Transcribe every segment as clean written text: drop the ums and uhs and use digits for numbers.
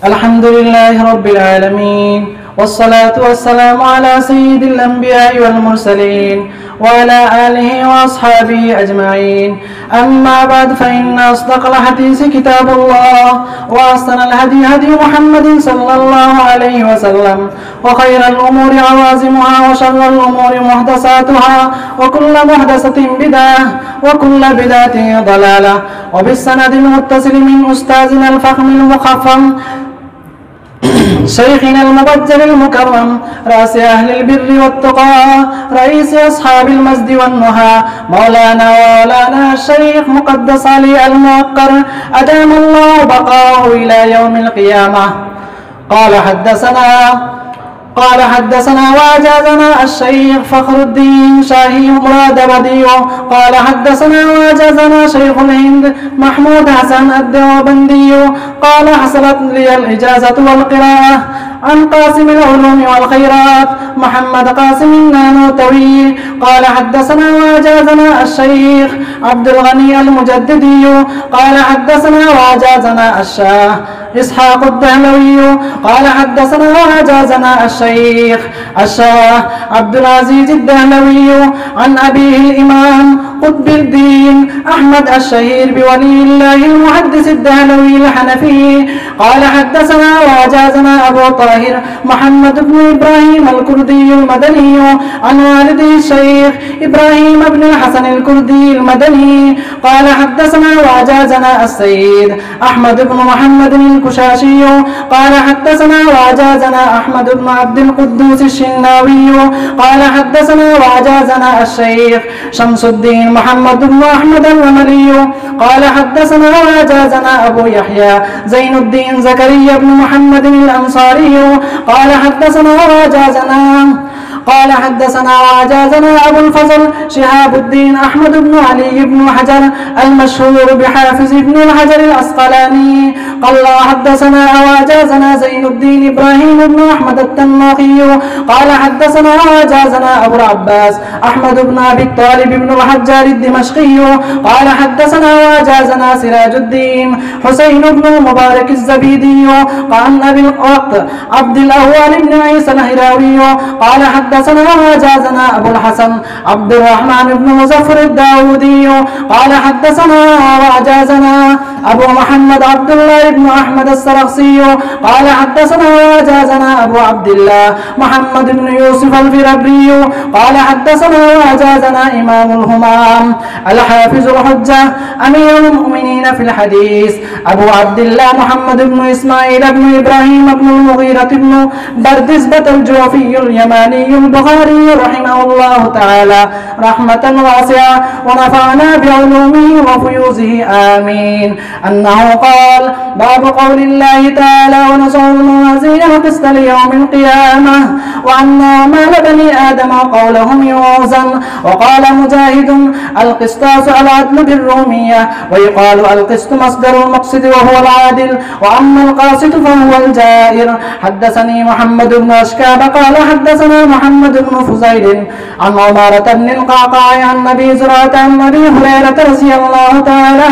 الحمد لله رب العالمين، والصلاة والسلام على سيد الأنبياء والمرسلين وعلى آله وأصحابه أجمعين. أما بعد، فإن أصدق الحديث كتاب الله، وأحسن الهدي هدي محمد صلى الله عليه وسلم، وخير الأمور عوازمها، وشر الأمور محدثاتها، وكل محدثة بدعة، وكل بدعة ضلالة. وبالسند المتصل من أستاذنا الفخم المخفم شيخنا المبجل المكرم، رأس أهل البر والتقى، رئيس أصحاب المجد والنهى، مولانا وولانا الشيخ مقدس علي الموقر، أدام الله بقاءه إلى يوم القيامة. قال حدثنا وأجازنا الشيخ فخر الدين شاهي مراد بديع. قال حدثنا وأجازنا شيخ الهند محمود حسن الدوبندي. قال حصلت لي الإجازة والقراءة عن قاسم العلوم والخيرات محمد قاسم النانوتوي. قال حدثنا وأجازنا الشيخ عبد الغني المجددي. قال حدثنا وأجازنا الشاه إسحاق الدهلوي. قال حدثنا وأجازنا الشيخ الشاه عبد العزيز الدهلوي عن أبيه الإمام قطب الدين أحمد الشهير بولي الله المحدث الدهلوي الحنفي. قال حدثنا وأجازنا أبو طاهر محمد بن إبراهيم الكردي المدني عن والده الشيخ إبراهيم بن الحسن الكردي المدني. قال حدثنا وأجازنا السيد أحمد بن محمد الكشاشي. قال حدثنا وأجازنا أحمد بن عبد القدوس الشناوي. قال حدثنا وأجازنا الشيخ شمس الدين محمد بن أحمد الرملي. قال حدثنا وأجازنا أبو يحيى زين الدين زكريا بن محمد الأنصاري. قال حدثنا وأجازنا أبو الفضل شهاب الدين أحمد بن علي بن حجر المشهور بحافظ ابن الحجر الأسقلاني. قال حدثنا وأجازنا زين الدين إبراهيم بن أحمد التناخي. قال حدثنا وأجازنا أبو العباس أحمد بن أبي الطالب بن الحجار الدمشقي. قال حدثنا وأجازنا سراج الدين حسين بن المبارك الزبيدي. عن أبي الوقت عبد الأول بن عيسى الهراوي. قال حدثنا وأجازنا أبو الحسن عبد الرحمن بن مظفر الداودي. قال حدثنا وأجازنا أبو محمد عبد الله بن أحمد السرخسي. قال حدثنا وأجازنا أبو عبد الله محمد بن يوسف الفربري. قال حدثنا وأجازنا إمام الهمام الحافظ الحجة أمير المؤمنين في الحديث أبو عبد الله محمد بن إسماعيل بن إبراهيم بن المغيرة بن بردزبة الجوفي اليماني البخاري رحمه الله تعالى رحمة واسعة، ونفعنا بعلومه وفيوزه آمين. أنه قال: باب قول الله تعالى: ونضع الموازين القسط ليوم القيامة وأن مال بني آدم قولهم يوزن. وقال مجاهد: القسطاس العدل بالرومية، ويقال القسط مصدر المقصد وهو العادل، وأما القاسط فهو الجائر. حدثني محمد بن أشكاب قال حدثنا محمد بن فزيل عن عمارة بن القعقاع عن أبي زرعة عن أبي هريرة رضي الله تعالى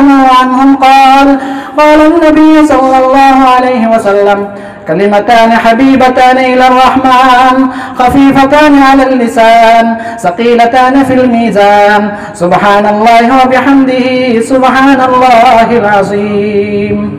عنهم قال النبي صلى الله عليه وسلم: كلمتان حبيبتان إلى الرحمن خفيفتان على اللسان ثقيلتان في الميزان، سبحان الله وبحمده سبحان الله العظيم.